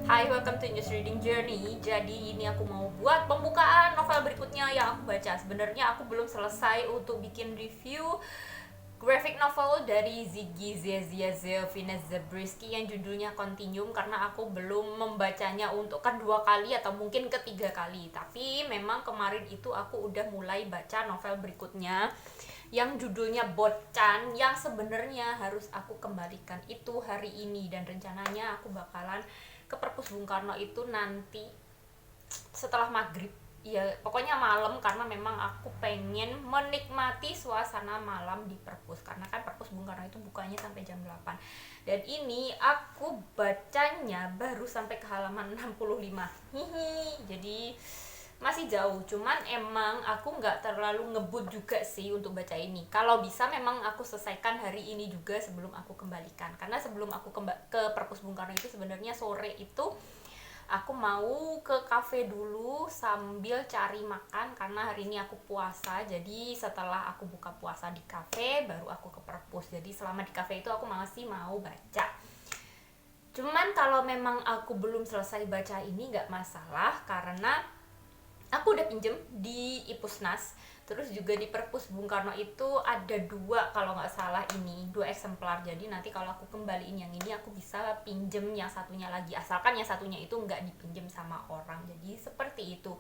Hai, welcome to News Reading Journey. Jadi ini aku mau buat pembukaan novel berikutnya yang aku baca. Sebenarnya aku belum selesai untuk bikin review graphic novel dari Ziggy Zefiana Zabriskie yang judulnya Continuum, karena aku belum membacanya untuk kedua kali atau mungkin ketiga kali. Tapi memang kemarin itu aku udah mulai baca novel berikutnya yang judulnya Boccan, yang sebenarnya harus aku kembalikan itu hari ini, dan rencananya aku bakalan ke Perpus Bung Karno itu nanti setelah maghrib, ya pokoknya malam, karena memang aku pengen menikmati suasana malam di Perpus, karena kan Perpus Bung Karno itu bukanya sampai jam 8. Dan ini aku bacanya baru sampai ke halaman 65. Jadi masih jauh, cuman emang aku nggak terlalu ngebut juga sih untuk baca ini. Kalau bisa memang aku selesaikan hari ini juga sebelum aku kembalikan, karena sebelum aku ke Perpus Bung Karno itu sebenarnya sore itu aku mau ke kafe dulu sambil cari makan, karena hari ini aku puasa. Jadi setelah aku buka puasa di kafe baru aku ke Perpus. Jadi selama di kafe itu aku masih mau baca. Cuman kalau memang aku belum selesai baca ini nggak masalah, karena aku udah pinjem di Ipusnas, terus juga di Perpus Bung Karno itu ada dua kalau nggak salah, ini 2 eksemplar. Jadi nanti kalau aku kembaliin yang ini aku bisa pinjem yang satunya lagi, asalkan yang satunya itu nggak dipinjem sama orang. Jadi seperti itu.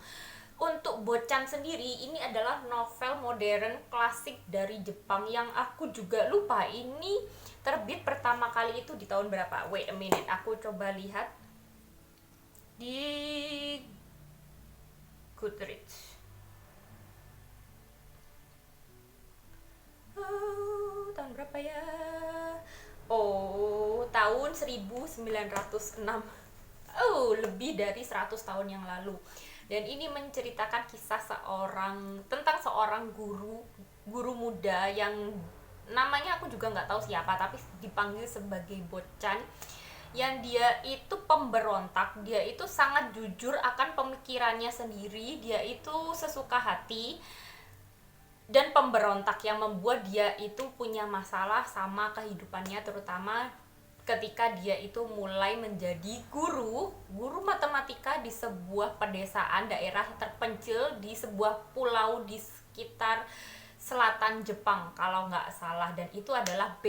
Untuk Boccan sendiri, ini adalah novel modern klasik dari Jepang yang aku juga lupa ini terbit pertama kali itu di tahun berapa. Wait a minute, aku coba lihat di Goodreads. Tahun berapa ya? Oh, tahun 1906. Lebih dari 100 tahun yang lalu. Dan ini menceritakan kisah tentang seorang guru muda yang namanya aku juga nggak tahu siapa, tapi dipanggil sebagai Boccan, yang dia itu pemberontak. Dia itu sangat jujur akan pemikirannya sendiri, dia itu sesuka hati dan pemberontak, yang membuat dia itu punya masalah sama kehidupannya, terutama ketika dia itu mulai menjadi guru matematika di sebuah pedesaan daerah terpencil di sebuah pulau di sekitar selatan Jepang kalau nggak salah. Dan itu adalah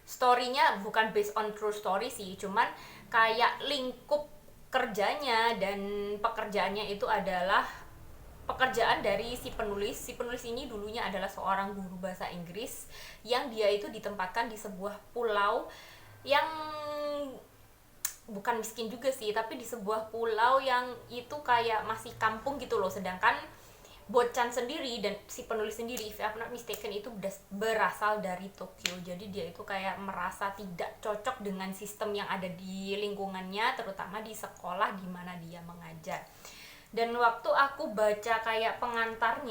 story-nya bukan based on true story sih, cuman kayak lingkup kerjanya dan pekerjaannya itu adalah pekerjaan dari si penulis. Si penulis ini dulunya adalah seorang guru bahasa Inggris yang dia itu ditempatkan di sebuah pulau yang bukan miskin juga sih, tapi di sebuah pulau yang itu kayak masih kampung gitu loh. Sedangkan Boccan sendiri dan si penulis sendiri, if I'm not mistaken, itu berasal dari Tokyo. Jadi dia itu kayak merasa tidak cocok dengan sistem yang ada di lingkungannya, terutama di sekolah di mana dia mengajar. Dan waktu aku baca kayak pengantar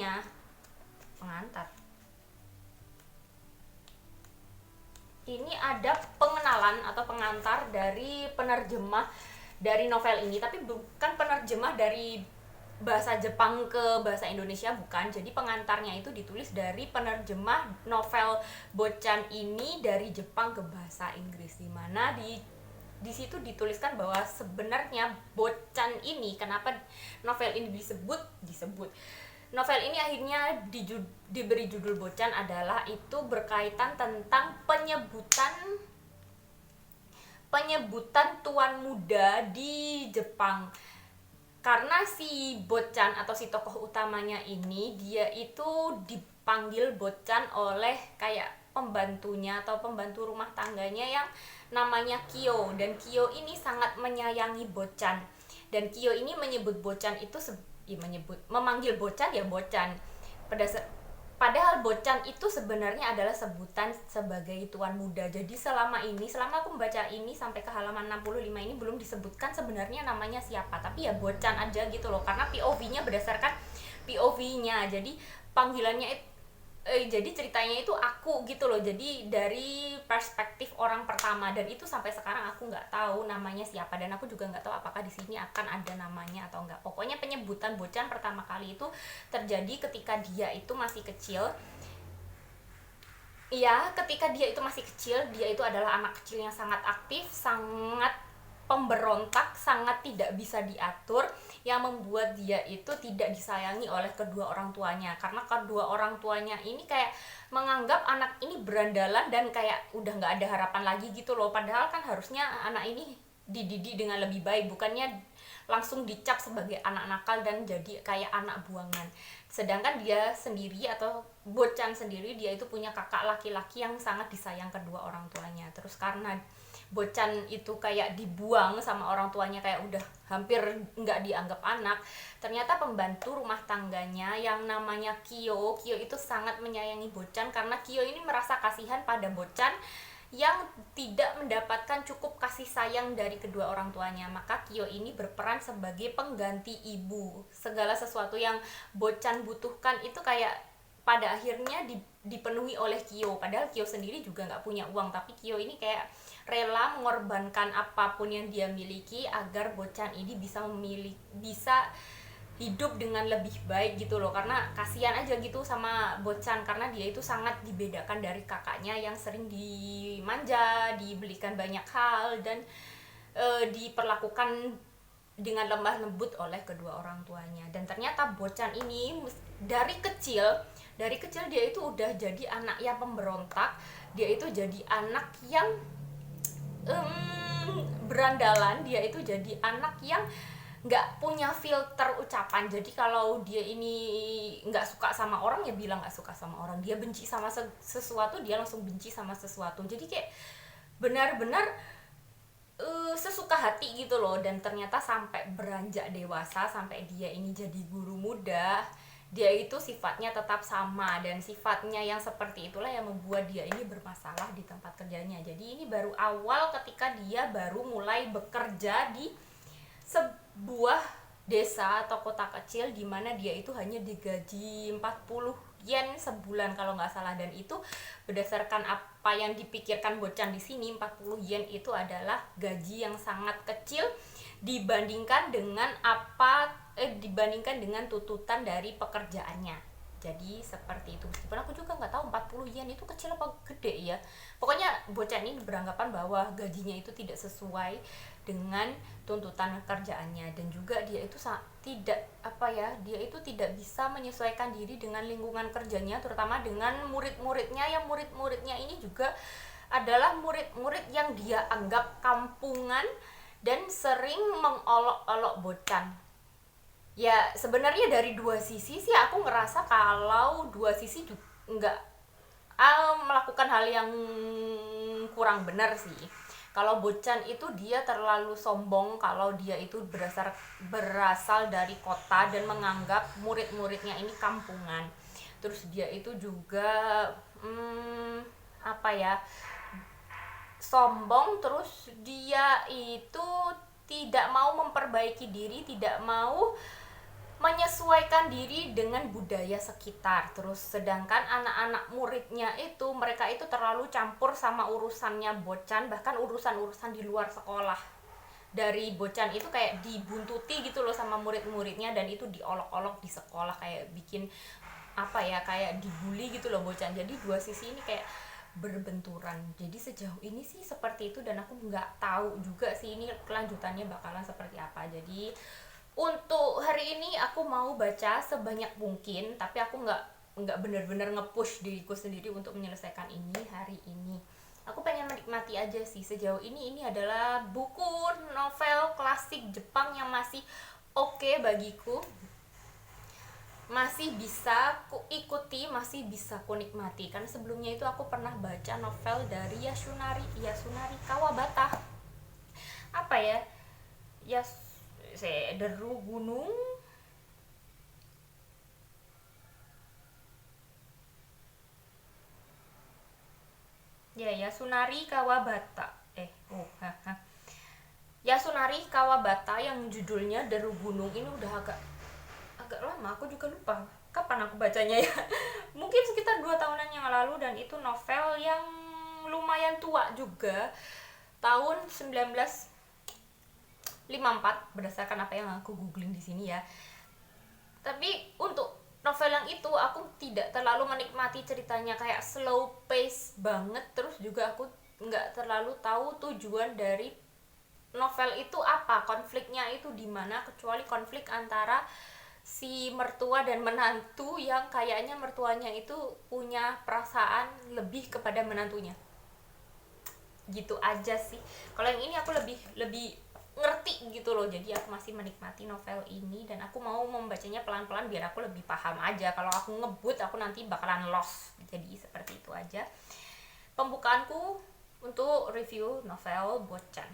ini ada pengenalan atau pengantar dari penerjemah dari novel ini, tapi bukan penerjemah dari bahasa Jepang ke bahasa Indonesia, bukan. Jadi pengantarnya itu ditulis dari penerjemah novel Boccan ini dari Jepang ke bahasa Inggris, di mana di situ dituliskan bahwa sebenarnya Boccan ini, kenapa novel ini disebut novel ini akhirnya diberi judul Boccan, adalah itu berkaitan tentang penyebutan tuan muda di Jepang. Karena si Boccan atau si tokoh utamanya ini, dia itu dipanggil Boccan oleh kayak pembantunya atau pembantu rumah tangganya yang namanya Kyo. Dan Kyo ini sangat menyayangi Boccan, dan Kyo ini menyebut Boccan itu memanggil Boccan ya Boccan. Padahal Boccan itu sebenarnya adalah sebutan sebagai tuan muda. Jadi selama aku membaca ini sampai ke halaman 65 ini belum disebutkan sebenarnya namanya siapa, tapi ya Boccan aja gitu loh, karena POV-nya berdasarkan POV-nya. Jadi panggilannya jadi ceritanya itu aku gitu loh, jadi dari perspektif orang pertama. Dan itu sampai sekarang aku nggak tahu namanya siapa, dan aku juga nggak tahu apakah di sini akan ada namanya atau enggak. Pokoknya penyebutan Boccan pertama kali itu terjadi ketika dia itu masih kecil. Iya, ketika dia itu masih kecil, dia itu adalah anak kecil yang sangat aktif, sangat pemberontak, sangat tidak bisa diatur, yang membuat dia itu tidak disayangi oleh kedua orang tuanya, karena kedua orang tuanya ini kayak menganggap anak ini berandalan dan kayak udah nggak ada harapan lagi gitu loh. Padahal kan harusnya anak ini dididik dengan lebih baik, bukannya langsung dicap sebagai anak nakal dan jadi kayak anak buangan. Sedangkan dia sendiri atau Bocan sendiri, dia itu punya kakak laki-laki yang sangat disayang kedua orang tuanya. Terus karena Bocan itu kayak dibuang sama orang tuanya, kayak udah hampir nggak dianggap anak, ternyata pembantu rumah tangganya yang namanya Kyo itu sangat menyayangi Bocan, karena Kyo ini merasa kasihan pada Bocan yang tidak mendapatkan cukup kasih sayang dari kedua orang tuanya. Maka Kyo ini berperan sebagai pengganti ibu. Segala sesuatu yang Bocan butuhkan itu kayak pada akhirnya dipenuhi oleh Kyo. Padahal Kyo sendiri juga nggak punya uang, tapi Kyo ini kayak rela mengorbankan apapun yang dia miliki agar Bocan ini bisa hidup dengan lebih baik gitu loh. Karena kasihan aja gitu sama Bocan, karena dia itu sangat dibedakan dari kakaknya yang sering dimanja, dibelikan banyak hal, dan diperlakukan dengan lemah lembut oleh kedua orang tuanya. Dan ternyata Bocan ini dari kecil dia itu udah jadi anak yang pemberontak. Dia itu jadi anak yang berandalan. Dia itu jadi anak yang nggak punya filter ucapan. Jadi kalau dia ini nggak suka sama orang, ya bilang nggak suka sama orang. Dia benci sama sesuatu, dia langsung benci sama sesuatu. Jadi kayak benar-benar sesuka hati gitu loh. Dan ternyata sampai beranjak dewasa, sampai dia ini jadi guru muda, dia itu sifatnya tetap sama, dan sifatnya yang seperti itulah yang membuat dia ini bermasalah di tempat kerjanya. Jadi ini baru awal ketika dia baru mulai bekerja di sebuah desa atau kota kecil, di mana dia itu hanya digaji 40 yen sebulan kalau nggak salah. Dan itu berdasarkan apa yang dipikirkan Bocan di sini, 40 yen itu adalah gaji yang sangat kecil dibandingkan dengan tuntutan dari pekerjaannya. Jadi seperti itu. Meskipun aku juga nggak tahu 40 yen itu kecil apa gede ya. Pokoknya Bocan ini beranggapan bahwa gajinya itu tidak sesuai dengan tuntutan kerjaannya, dan juga dia itu dia itu tidak bisa menyesuaikan diri dengan lingkungan kerjanya, terutama dengan murid-muridnya, yang murid-muridnya ini juga adalah murid-murid yang dia anggap kampungan dan sering mengolok-olok Bocan. Ya sebenarnya dari dua sisi sih aku ngerasa kalau dua sisi juga nggak melakukan hal yang kurang benar sih. Kalau Bocan itu dia terlalu sombong kalau dia itu berasal dari kota dan menganggap murid-muridnya ini kampungan. Terus dia itu juga sombong. Terus dia itu tidak mau memperbaiki diri, tidak mau menyesuaikan diri dengan budaya sekitar. Terus sedangkan anak-anak muridnya itu, mereka itu terlalu campur sama urusannya Bocan, bahkan urusan-urusan di luar sekolah. Dari Bocan itu kayak dibuntuti gitu loh sama murid-muridnya, dan itu diolok-olok di sekolah, kayak bikin kayak dibully gitu loh Bocan. Jadi dua sisi ini kayak berbenturan. Jadi sejauh ini sih seperti itu, dan aku nggak tahu juga sih ini kelanjutannya bakalan seperti apa. Jadi untuk hari ini aku mau baca sebanyak mungkin, tapi aku nggak benar-benar nge-push diriku sendiri untuk menyelesaikan ini hari ini. Aku pengen menikmati aja sih. Sejauh ini adalah buku novel klasik Jepang yang masih oke bagiku, masih bisa ku ikuti, masih bisa ku nikmati. Karena sebelumnya itu aku pernah baca novel dari Yasunari Kawabata. Deru Gunung. Yasunari Kawabata. Yasunari Kawabata yang judulnya Deru Gunung ini udah agak lama, aku juga lupa kapan aku bacanya ya. Mungkin sekitar 2 tahunan yang lalu, dan itu novel yang lumayan tua juga, tahun 1954 berdasarkan apa yang aku googling di sini ya. Tapi untuk novel yang itu aku tidak terlalu menikmati ceritanya, kayak slow pace banget. Terus juga aku nggak terlalu tahu tujuan dari novel itu apa, konfliknya itu di mana, kecuali konflik antara si mertua dan menantu yang kayaknya mertuanya itu punya perasaan lebih kepada menantunya. Gitu aja sih. Kalau yang ini aku lebih lebih ngerti gitu loh, jadi aku masih menikmati novel ini dan aku mau membacanya pelan-pelan biar aku lebih paham aja. Kalau aku ngebut aku nanti bakalan lost, jadi seperti itu aja pembukaanku untuk review novel Bochan.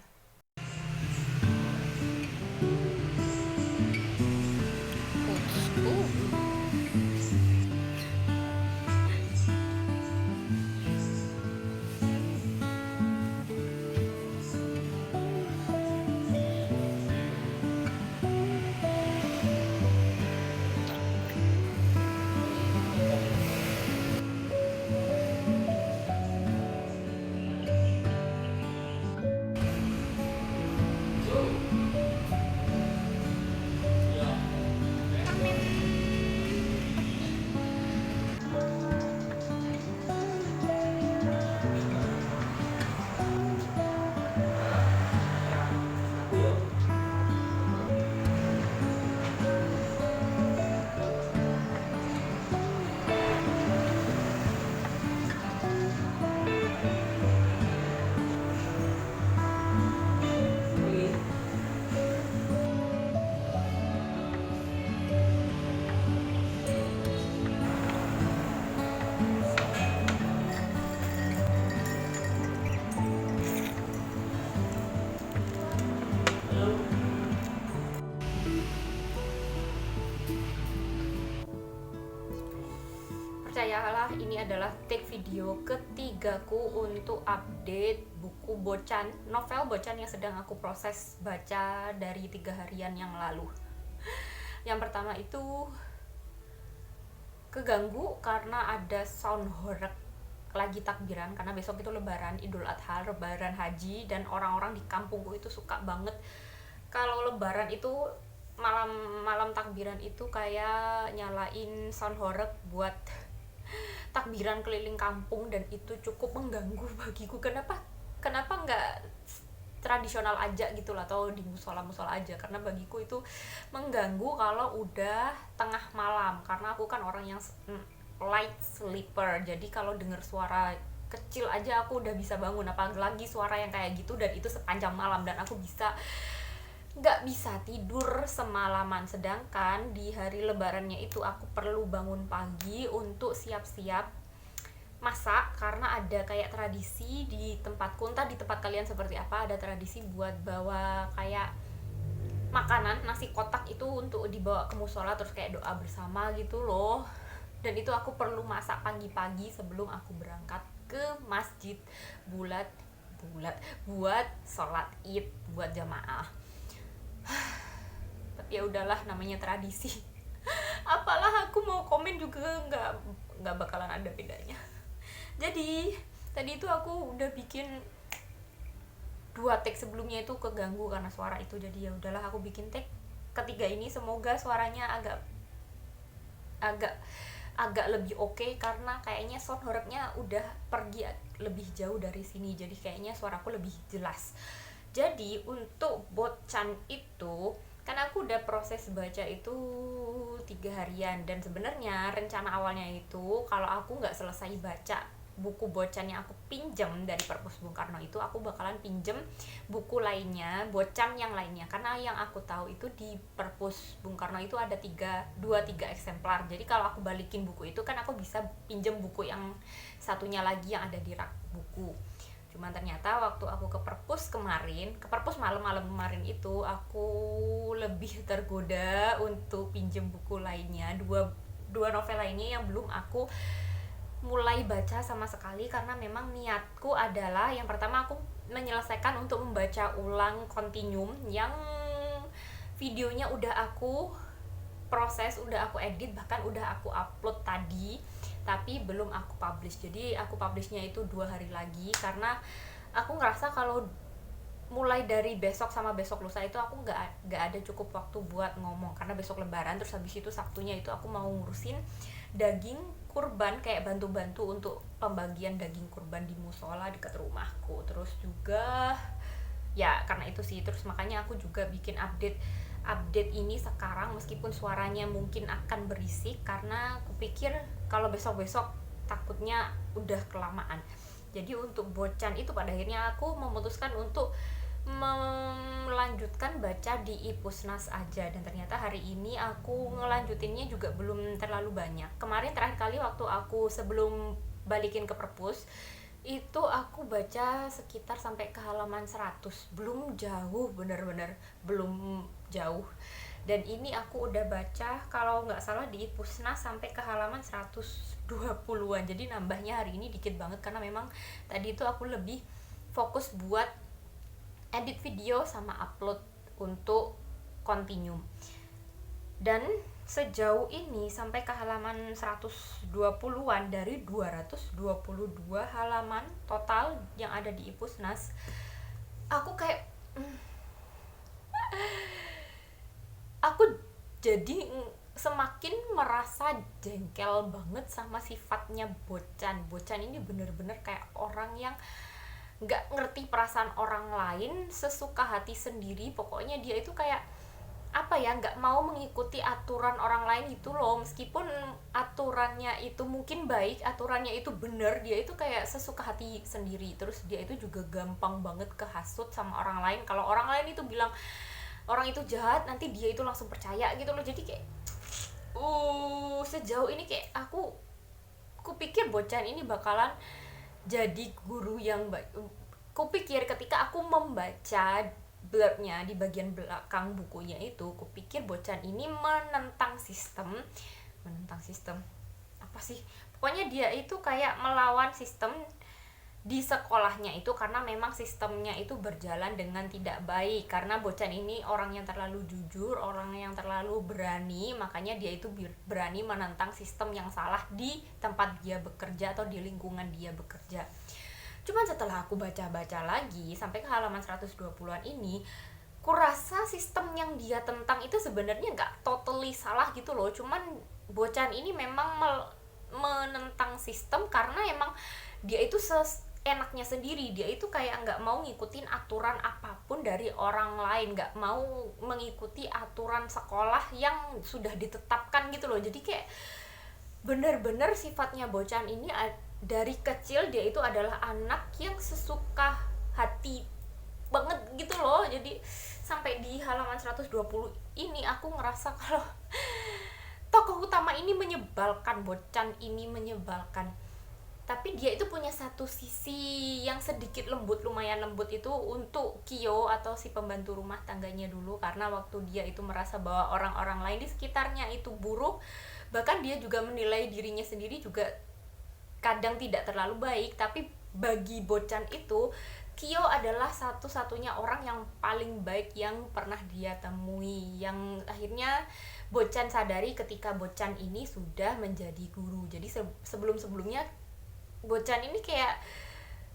Percayalah, ini adalah take video ketigaku untuk update buku Bochan, novel Bochan yang sedang aku proses baca dari 3 harian yang lalu. Yang pertama itu keganggu karena ada sound horeg lagi takbiran, karena besok itu lebaran Idul Adha, lebaran haji, dan orang-orang di kampungku itu suka banget kalau lebaran itu malam takbiran itu kayak nyalain sound horeg buat takbiran keliling kampung, dan itu cukup mengganggu bagiku. Kenapa nggak tradisional aja gitu lah, atau di musola aja, karena bagiku itu mengganggu kalau udah tengah malam, karena aku kan orang yang light sleeper, jadi kalau denger suara kecil aja aku udah bisa bangun, apalagi suara yang kayak gitu dan itu sepanjang malam, dan aku nggak bisa tidur semalaman. Sedangkan di hari lebarannya itu aku perlu bangun pagi untuk siap-siap masak, karena ada kayak tradisi di tempatku, entah di tempat kalian seperti apa, ada tradisi buat bawa kayak makanan nasi kotak itu untuk dibawa ke musola, terus kayak doa bersama gitu loh. Dan itu aku perlu masak pagi-pagi sebelum aku berangkat ke masjid bulat buat sholat id, buat jamaah. Tapi ya udahlah, namanya tradisi. Apalah aku mau komen juga nggak bakalan ada bedanya. Jadi tadi itu aku udah bikin 2 take sebelumnya itu keganggu karena suara itu, jadi ya udahlah aku bikin take ketiga ini, semoga suaranya agak lebih oke, karena kayaknya sound horregnya udah pergi lebih jauh dari sini, jadi kayaknya suaraku lebih jelas. Jadi untuk Bochan itu kan aku udah proses baca itu 3 harian, dan sebenarnya rencana awalnya itu kalau aku nggak selesai baca buku Bochan yang aku pinjam dari Perpus Bung Karno itu, aku bakalan pinjem buku lainnya, Bochan yang lainnya, karena yang aku tahu itu di Perpus Bung Karno itu ada 2-3 eksemplar. Jadi kalau aku balikin buku itu kan aku bisa pinjem buku yang satunya lagi yang ada di rak buku. Cuman ternyata waktu aku ke perpus malam-malam kemarin itu, aku lebih tergoda untuk pinjem buku lainnya, dua novel lainnya yang belum aku mulai baca sama sekali, karena memang niatku adalah yang pertama aku menyelesaikan untuk membaca ulang Continuum yang videonya udah aku proses, udah aku edit, bahkan udah aku upload tadi, tapi belum aku publish. Jadi aku publishnya itu 2 hari lagi, karena aku ngerasa kalau mulai dari besok sama besok lusa itu aku nggak ada cukup waktu buat ngomong, karena besok lebaran, terus habis itu Sabtunya itu aku mau ngurusin daging kurban, kayak bantu-bantu untuk pembagian daging kurban di musola dekat rumahku. Terus juga Ya karena itu sih, terus makanya aku juga bikin update ini sekarang meskipun suaranya mungkin akan berisik, karena aku pikir kalau besok-besok takutnya udah kelamaan. Jadi untuk Bocan itu pada akhirnya aku memutuskan untuk melanjutkan baca di Ipusnas aja, dan ternyata hari ini aku ngelanjutinnya juga belum terlalu banyak. Kemarin terakhir kali waktu aku sebelum balikin ke perpus itu aku baca sekitar sampai ke halaman 100, belum jauh, bener-bener belum jauh. Dan ini aku udah baca kalau nggak salah di Ipusnas sampai ke halaman 120-an, jadi nambahnya hari ini dikit banget karena memang tadi itu aku lebih fokus buat edit video sama upload untuk continue. Dan sejauh ini sampai ke halaman 120-an dari 222 halaman total yang ada di Ipusnas, aku kayak aku jadi semakin merasa jengkel banget sama sifatnya Bocan. Bocan ini bener-bener kayak orang yang nggak ngerti perasaan orang lain, sesuka hati sendiri. Pokoknya dia itu kayak apa ya, nggak mau mengikuti aturan orang lain gitu loh, meskipun aturannya itu mungkin baik, aturannya itu bener, dia itu kayak sesuka hati sendiri. Terus dia itu juga gampang banget kehasut sama orang lain. Kalau orang lain itu bilang orang itu jahat, nanti dia itu langsung percaya gitu loh. Jadi kayak sejauh ini kayak aku pikir Bocan ini bakalan jadi guru yang baik. Kupikir ketika aku membaca blurbnya di bagian belakang bukunya itu, kupikir Bocan ini menentang sistem apa sih, pokoknya dia itu kayak melawan sistem di sekolahnya itu, karena memang sistemnya itu berjalan dengan tidak baik. Karena Bocan ini orang yang terlalu jujur, orang yang terlalu berani, makanya dia itu berani menentang sistem yang salah di tempat dia bekerja atau di lingkungan dia bekerja. Cuman setelah aku baca-baca lagi sampai ke halaman 120-an ini, kurasa sistem yang dia tentang itu sebenarnya nggak totally salah gitu loh. Cuman Bocan ini memang menentang sistem karena emang dia itu enaknya sendiri. Dia itu kayak nggak mau ngikutin aturan apapun dari orang lain, nggak mau mengikuti aturan sekolah yang sudah ditetapkan gitu loh. Jadi kayak bener-bener sifatnya Bocan ini dari kecil dia itu adalah anak yang sesuka hati banget gitu loh. Jadi sampai di halaman 120 ini aku ngerasa kalau tokoh utama ini menyebalkan, Bocan ini menyebalkan. Tapi dia itu punya satu sisi yang sedikit lembut, lumayan lembut itu untuk Kyo atau si pembantu rumah tangganya dulu. Karena waktu dia itu merasa bahwa orang-orang lain di sekitarnya itu buruk, bahkan dia juga menilai dirinya sendiri juga kadang tidak terlalu baik. Tapi bagi Bocan itu, Kyo adalah satu-satunya orang yang paling baik yang pernah dia temui, yang akhirnya Bocan sadari ketika Bocan ini sudah menjadi guru. Jadi sebelum-sebelumnya Bocan ini kayak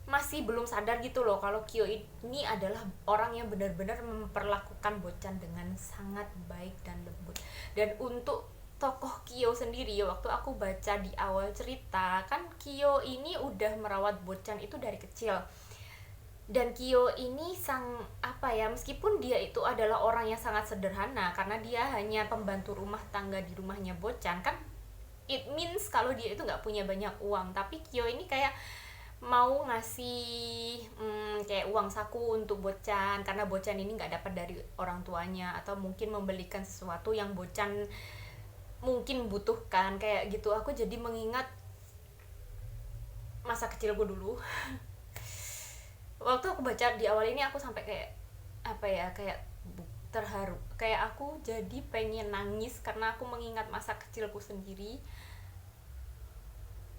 masih belum sadar gitu loh kalau Kyo ini adalah orang yang benar-benar memperlakukan Bocan dengan sangat baik dan lembut. Dan untuk tokoh Kyo sendiri, waktu aku baca di awal cerita kan Kyo ini udah merawat Bocan itu dari kecil. Dan Kyo ini meskipun dia itu adalah orang yang sangat sederhana karena dia hanya pembantu rumah tangga di rumahnya Bocan, kan it means kalau dia itu nggak punya banyak uang. Tapi Kyo ini kayak mau ngasih kayak uang saku untuk Bocan karena Bocan ini nggak dapat dari orang tuanya, atau mungkin membelikan sesuatu yang Bocan mungkin butuhkan kayak gitu. Aku jadi mengingat masa kecilku dulu. Waktu aku baca di awal ini aku sampai kayak kayak terharu, kayak aku jadi pengen nangis karena aku mengingat masa kecilku sendiri.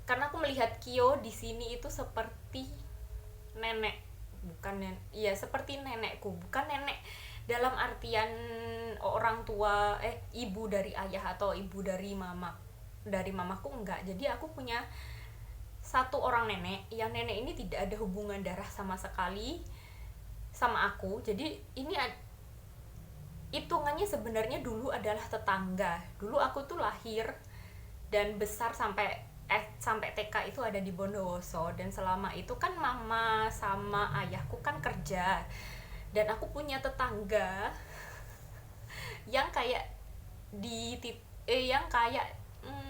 Karena aku melihat Kyo di sini itu seperti nenek, seperti nenekku, bukan nenek dalam artian orang tua ibu dari ayah atau ibu dari mamaku, enggak. Jadi aku punya satu orang nenek, yang nenek ini tidak ada hubungan darah sama sekali sama aku. Jadi ini hitungannya sebenarnya dulu adalah tetangga. Dulu aku tuh lahir dan besar sampai TK itu ada di Bondowoso, dan selama itu kan mama sama ayahku kan kerja Dan aku punya tetangga yang kayak yang kayak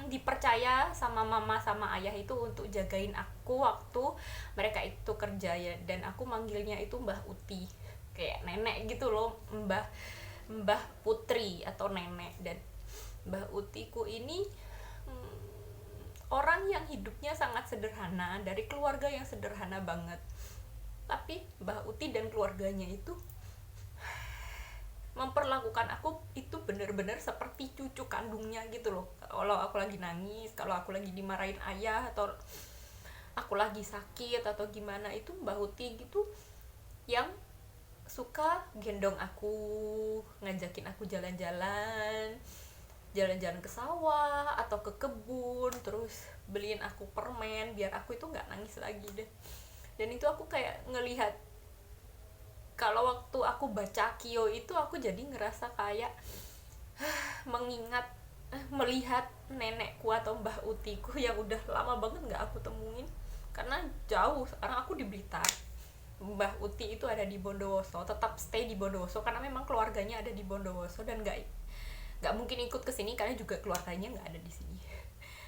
dipercaya sama mama sama ayah itu untuk jagain aku waktu mereka itu kerja ya, dan aku manggilnya itu Mbah Uti, kayak nenek gitu loh, Mbah Putri atau nenek. Dan Mbah Utiku ini orang yang hidupnya sangat sederhana, dari keluarga yang sederhana banget, tapi Mbah Uti dan keluarganya itu memperlakukan aku itu benar-benar seperti cucu kandungnya gitu loh. Kalau aku lagi nangis, kalau aku lagi dimarahin ayah, atau aku lagi sakit atau gimana, itu Mbah Uti gitu yang suka gendong aku, ngajakin aku jalan-jalan ke sawah atau ke kebun, terus beliin aku permen biar aku itu nggak nangis lagi deh. Dan itu aku kayak ngelihat, kalau waktu aku baca Kyo itu aku jadi ngerasa kayak melihat nenekku atau Mbah Utiku yang udah lama banget nggak aku temuin, karena jauh. Sekarang aku di Blitar, Mbah Uti itu ada di Bondowoso, tetap stay di Bondowoso karena memang keluarganya ada di Bondowoso, dan nggak mungkin ikut ke sini karena juga keluarganya nggak ada di sini.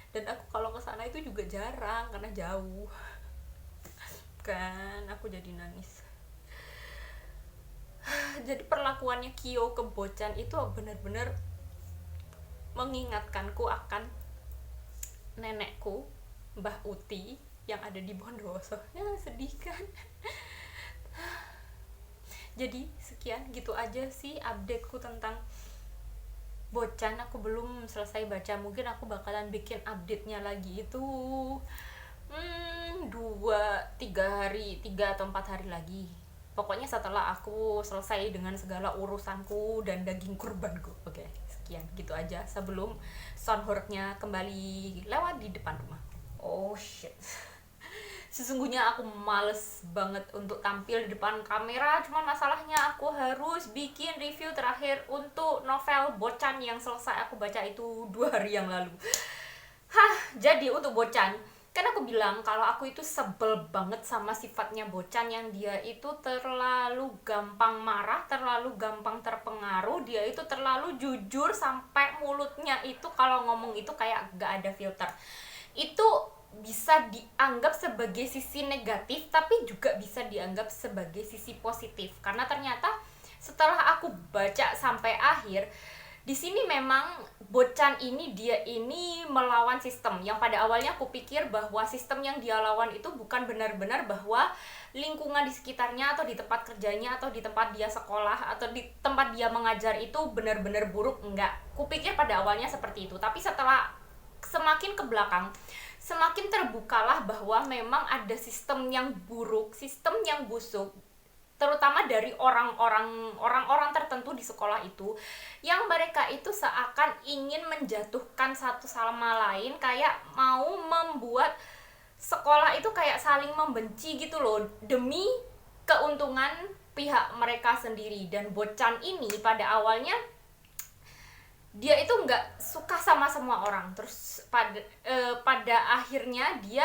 Dan aku kalau ke sana itu juga jarang karena jauh kan, aku jadi nangis. Jadi perlakuannya Kyo ke Bocan itu benar-benar mengingatkanku akan nenekku Mbah Uti yang ada di Bondowoso. Ya sedih kan. Jadi sekian, gitu aja sih updateku tentang Bocan. Aku belum selesai baca, mungkin aku bakalan bikin update-nya lagi itu 3 atau 4 hari lagi. Pokoknya setelah aku selesai dengan segala urusanku dan daging kurbanku. Oke, sekian, gitu aja sebelum soundboard-nya kembali lewat di depan rumah. Oh shit. Sesungguhnya aku males banget untuk tampil di depan kamera, cuman masalahnya aku harus bikin review terakhir untuk novel Bocan yang selesai aku baca itu 2 hari yang lalu. Jadi untuk Bocan, kan aku bilang kalau aku itu sebel banget sama sifatnya Bocan, yang dia itu terlalu gampang marah, terlalu gampang terpengaruh, dia itu terlalu jujur sampai mulutnya itu kalau ngomong itu kayak gak ada filter. Itu bisa dianggap sebagai sisi negatif, tapi juga bisa dianggap sebagai sisi positif, karena ternyata setelah aku baca sampai akhir, di sini memang Bocan ini dia ini melawan sistem yang pada awalnya aku pikir bahwa sistem yang dia lawan itu bukan benar-benar bahwa lingkungan di sekitarnya atau di tempat kerjanya atau di tempat dia sekolah atau di tempat dia mengajar itu benar-benar buruk. Enggak, kupikir pada awalnya seperti itu, tapi setelah semakin ke belakang semakin terbukalah bahwa memang ada sistem yang buruk, sistem yang busuk, terutama dari orang-orang tertentu di sekolah itu, yang mereka itu seakan ingin menjatuhkan satu sama lain, kayak mau membuat sekolah itu kayak saling membenci gitu loh, demi keuntungan pihak mereka sendiri. Dan Bocan ini pada awalnya dia itu nggak suka sama semua orang, terus pada akhirnya dia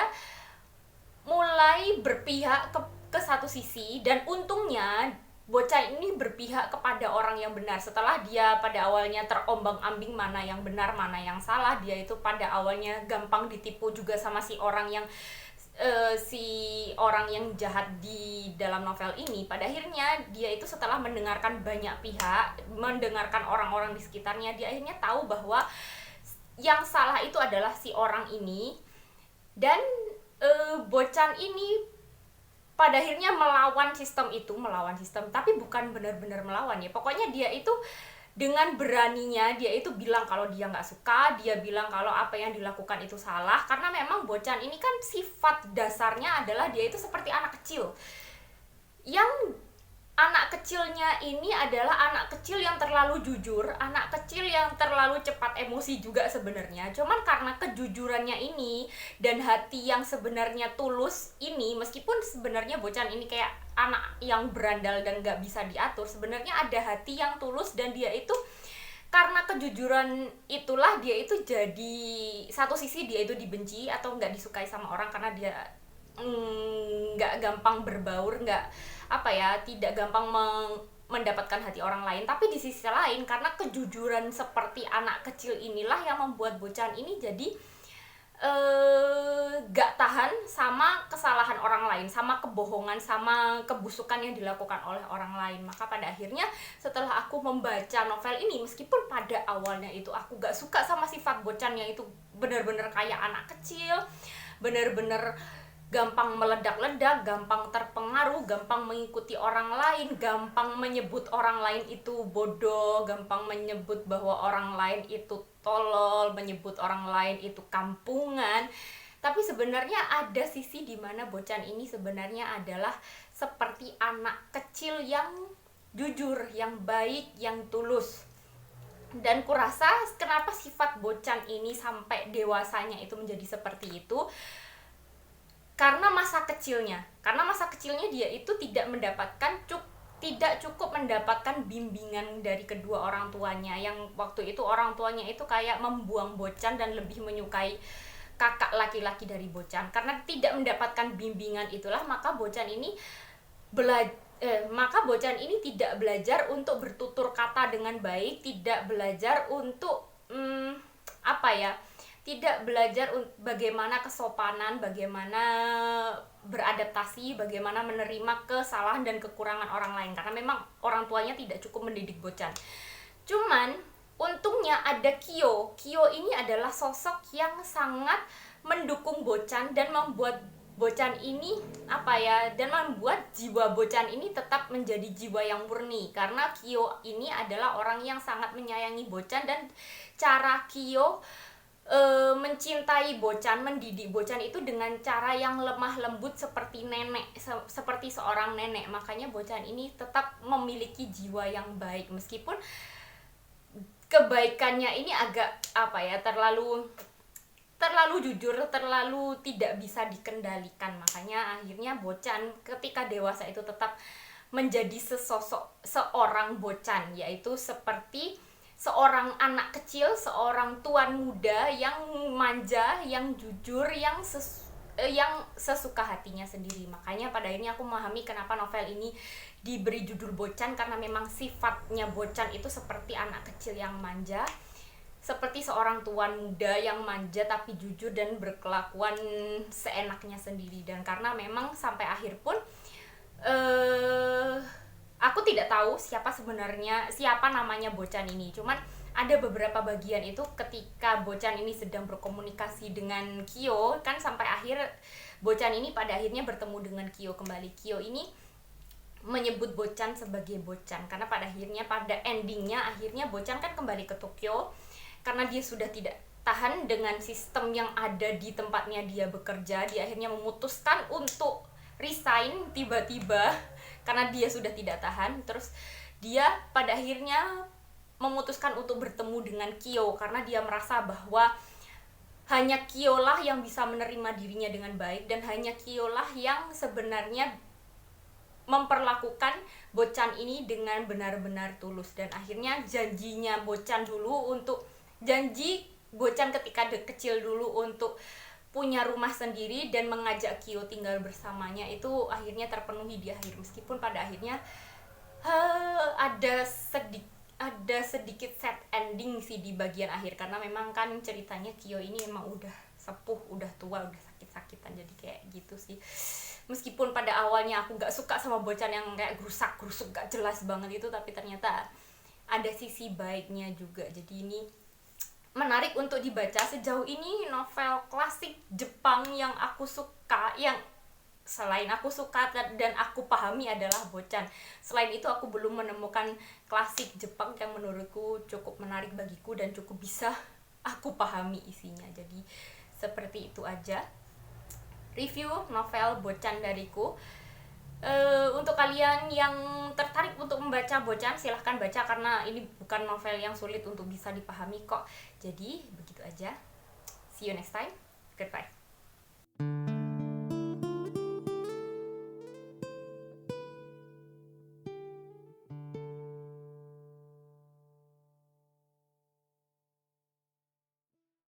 mulai berpihak ke satu sisi, dan untungnya Bocan ini berpihak kepada orang yang benar. Setelah dia pada awalnya terombang-ambing mana yang benar mana yang salah, dia itu pada awalnya gampang ditipu juga sama si orang yang jahat di dalam novel ini. Pada akhirnya dia itu setelah mendengarkan banyak pihak, mendengarkan orang-orang di sekitarnya, dia akhirnya tahu bahwa yang salah itu adalah si orang ini. Dan Bocan ini pada akhirnya melawan sistem, tapi bukan benar-benar melawan ya. Pokoknya dia itu dengan beraninya dia itu bilang kalau dia nggak suka, dia bilang kalau apa yang dilakukan itu salah, karena memang Bocan ini kan sifat dasarnya adalah dia itu seperti anak kecil. Yang anak kecilnya ini adalah anak kecil yang terlalu jujur, anak kecil yang terlalu cepat emosi juga sebenarnya. Cuman karena kejujurannya ini dan hati yang sebenarnya tulus ini, meskipun sebenarnya Bocan ini kayak anak yang berandal dan gak bisa diatur, sebenarnya ada hati yang tulus, dan dia itu karena kejujuran itulah dia itu jadi satu sisi dia itu dibenci atau gak disukai sama orang karena dia nggak gampang berbaur, nggak apa ya, tidak gampang mendapatkan hati orang lain. Tapi di sisi lain, karena kejujuran seperti anak kecil inilah yang membuat bocan ini jadi gak tahan sama kesalahan orang lain, sama kebohongan, sama kebusukan yang dilakukan oleh orang lain. Maka pada akhirnya setelah aku membaca novel ini, meskipun pada awalnya itu aku gak suka sama sifat bocan yang itu benar-benar kayak anak kecil, benar-benar gampang meledak-ledak, gampang terpengaruh, gampang mengikuti orang lain, gampang menyebut orang lain itu bodoh, gampang menyebut bahwa orang lain itu tolol, menyebut orang lain itu kampungan. Tapi sebenarnya ada sisi di mana bocan ini sebenarnya adalah seperti anak kecil yang jujur, yang baik, yang tulus. Dan kurasa kenapa sifat bocan ini sampai dewasanya itu menjadi seperti itu, karena masa kecilnya dia itu tidak cukup mendapatkan bimbingan dari kedua orang tuanya, yang waktu itu orang tuanya itu kayak membuang bocan dan lebih menyukai kakak laki-laki dari bocan. Karena tidak mendapatkan bimbingan itulah maka bocan ini tidak belajar untuk bertutur kata dengan baik, tidak belajar untuk tidak belajar bagaimana kesopanan, bagaimana beradaptasi, bagaimana menerima kesalahan dan kekurangan orang lain. Karena memang orang tuanya tidak cukup mendidik bocan. Cuman untungnya ada Kyo. Kyo ini adalah sosok yang sangat mendukung bocan dan membuat bocan ini dan membuat jiwa bocan ini tetap menjadi jiwa yang murni. Karena Kyo ini adalah orang yang sangat menyayangi bocan, dan cara Kyo mencintai bocan, mendidik bocan itu dengan cara yang lemah lembut seperti seperti seorang nenek. Makanya bocan ini tetap memiliki jiwa yang baik, meskipun kebaikannya ini agak terlalu jujur, terlalu tidak bisa dikendalikan. Makanya akhirnya bocan ketika dewasa itu tetap menjadi seorang bocan, yaitu seperti seorang anak kecil, seorang tuan muda yang manja, yang jujur, yang sesuka hatinya sendiri. Makanya pada akhirnya aku memahami kenapa novel ini diberi judul Bocan, karena memang sifatnya bocan itu seperti anak kecil yang manja, seperti seorang tuan muda yang manja tapi jujur dan berkelakuan seenaknya sendiri. Dan karena memang sampai akhir pun aku tidak tahu siapa namanya bocan ini. Cuman ada beberapa bagian itu ketika bocan ini sedang berkomunikasi dengan Kyo, kan sampai akhir bocan ini pada akhirnya bertemu dengan Kyo kembali. Kyo ini menyebut bocan sebagai bocan karena pada endingnya akhirnya bocan kan kembali ke Tokyo karena dia sudah tidak tahan dengan sistem yang ada di tempatnya dia bekerja. Dia akhirnya memutuskan untuk resign tiba-tiba karena dia sudah tidak tahan. Terus dia pada akhirnya memutuskan untuk bertemu dengan Kyo karena dia merasa bahwa hanya Kyo lah yang bisa menerima dirinya dengan baik, dan hanya Kyo lah yang sebenarnya memperlakukan bocan ini dengan benar-benar tulus. Dan akhirnya janji bocan ketika kecil dulu untuk punya rumah sendiri dan mengajak Kyo tinggal bersamanya itu akhirnya terpenuhi di akhir, meskipun pada akhirnya ada sedikit sad ending sih di bagian akhir, karena memang kan ceritanya Kyo ini memang udah sepuh, udah tua, udah sakit-sakitan, jadi kayak gitu sih. Meskipun pada awalnya aku gak suka sama bocan yang kayak gerusak-gerusuk gak jelas banget itu, tapi ternyata ada sisi baiknya juga. Jadi ini menarik untuk dibaca. Sejauh ini novel klasik Jepang yang aku suka, yang selain aku suka dan aku pahami adalah bocan. Selain itu aku belum menemukan klasik Jepang yang menurutku cukup menarik bagiku dan cukup bisa aku pahami isinya. Jadi seperti itu aja review novel Bocan dariku. Untuk kalian yang tertarik untuk membaca Bocan, silahkan baca karena ini bukan novel yang sulit untuk bisa dipahami kok. Jadi begitu aja. See you next time. Goodbye.